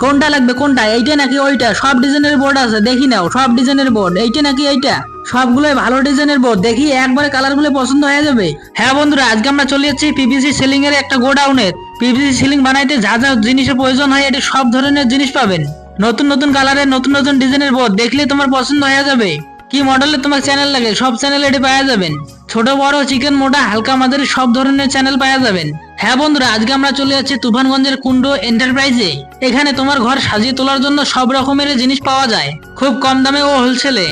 কোনটা লাগবে কোনটা, এইটা নাকি ওইটা? সব ডিজাইনের বোর্ড আছে, দেখি নাও সব ডিজাইনের বোর্ড, এইটা নাকি এইটা? সবগুলোই ভালো ডিজাইনের বোর্ড, দেখি একবারে কালার গুলো পছন্দ হয়ে যাবে। হ্যাঁ বন্ধুরা, আজকে আমরা চলে যাচ্ছি পিভিসি সিলিং এর একটা গোডাউনের। পিভিসি সিলিং বানাইতে যা যা জিনিসের প্রয়োজন হয় এটি সব ধরনের জিনিস পাবেন। নতুন নতুন কালারের নতুন নতুন ডিজাইনের বোর্ড দেখলে তোমার পছন্দ হয়ে যাবে। কি মডেলের তোমার চ্যানেল লাগে সব চ্যানেল এটি পাওয়া যাবেন। ছোট বড় চিকেন মোটা হালকা মাঝারি সব ধরনের চ্যানেল পাওয়া যাবেন। হ্যাঁ বন্ধুরা, আজকে আমরা চলে যাচ্ছি তুফানগঞ্জের কুন্ড এন্টারপ্রাইজে। এখানে তোমার ঘর সাজিয়ে তোলার জন্য সব রকমের জিনিস পাওয়া যায় খুব কম দামে ও হোলসেলে।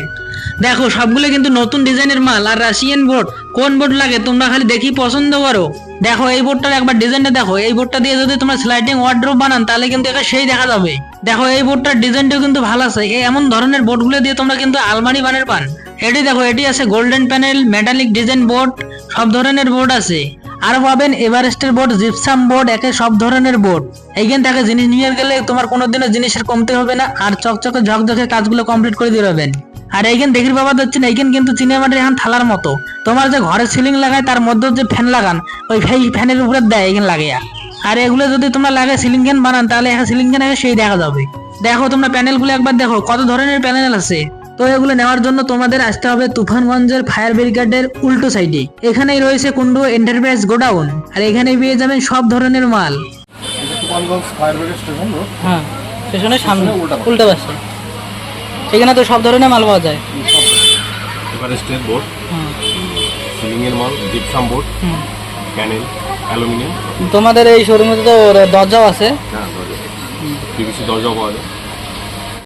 দেখো সবগুলো কিন্তু নতুন ডিজাইনের মাল। আর রাশিয়ান বোর্ড, কোন বোর্ড লাগে তোমরা খালি দেখি পছন্দ করো। দেখো এই বোর্ডটার একবার ডিজাইনটা দেখো, এই বোর্ডটা দিয়ে যদি তোমরা স্লাইডিং ওয়ার্ড্রোব বানান তাহলে কিন্তু এটা সেই দেখা যাবে। দেখো এই বোর্ডটার ডিজাইনটাও কিন্তু ভালো আছে। এই এমন ধরনের বোর্ডগুলো দিয়ে তোমরা কিন্তু আলমারি বানার পান। এটি দেখো, এটি আছে golden panel metallic design board, সব ধরনের বোর্ড আছে। আরো পাবেন এভারেস্টের বোর্ড, জিপসাম বোর্ড, একে সব ধরনের বোর্ড। এইখান থেকে জিনিস নিয়ে গেলে তোমার কোনোদিনও জিনিসের কমতে হবে না, আর চকচকে ঝকঝকে কাজগুলো কমপ্লিট করে দিয়ে পাবেন। আর এইখান দেখির বাবা যাচ্ছেন, এইখান কিন্তু চিনেমাটির এখন থালার মতো। তোমার যে ঘরে সিলিং লাগায় তার মধ্যে যে ফ্যান লাগান, ওই ফ্যানের উপরে দেয় এইখান লাগিয়া। আর এগুলো যদি তোমরা লাগে সিলিং ফ্যান বানান তাহলে এখন সিলিং ফ্যান সেই দেখা যাবে। দেখো তোমরা প্যানেলগুলো একবার দেখো, কত ধরনের প্যানেল আছে। তো এগুলো নেওয়ার জন্য তোমাদের আসতে হবে তুফানগঞ্জের ফায়ার ব্রিগেডের উল্টো সাইডে। এখানেই রয়েছে কুন্ডু এন্টারপ্রাইজ গোডাউন, আর এখানে পেয়ে যাবেন সব ধরনের মাল। Tufanganj fire brigade station road, হ্যাঁ, স্টেশনের সামনে উল্টা পাশে। সেখানে তো সব ধরনের মাল পাওয়া যায়। এভারেস্টের বোর্ড, সিলিং এর মাল, জিপসাম বোর্ড, প্যানেল, অ্যালুমিনিয়াম। তোমাদের এই শোরুমে তো দরজাও আছে। হ্যাঁ, দরজা, পিভিসি দরজাও পাওয়া যায়।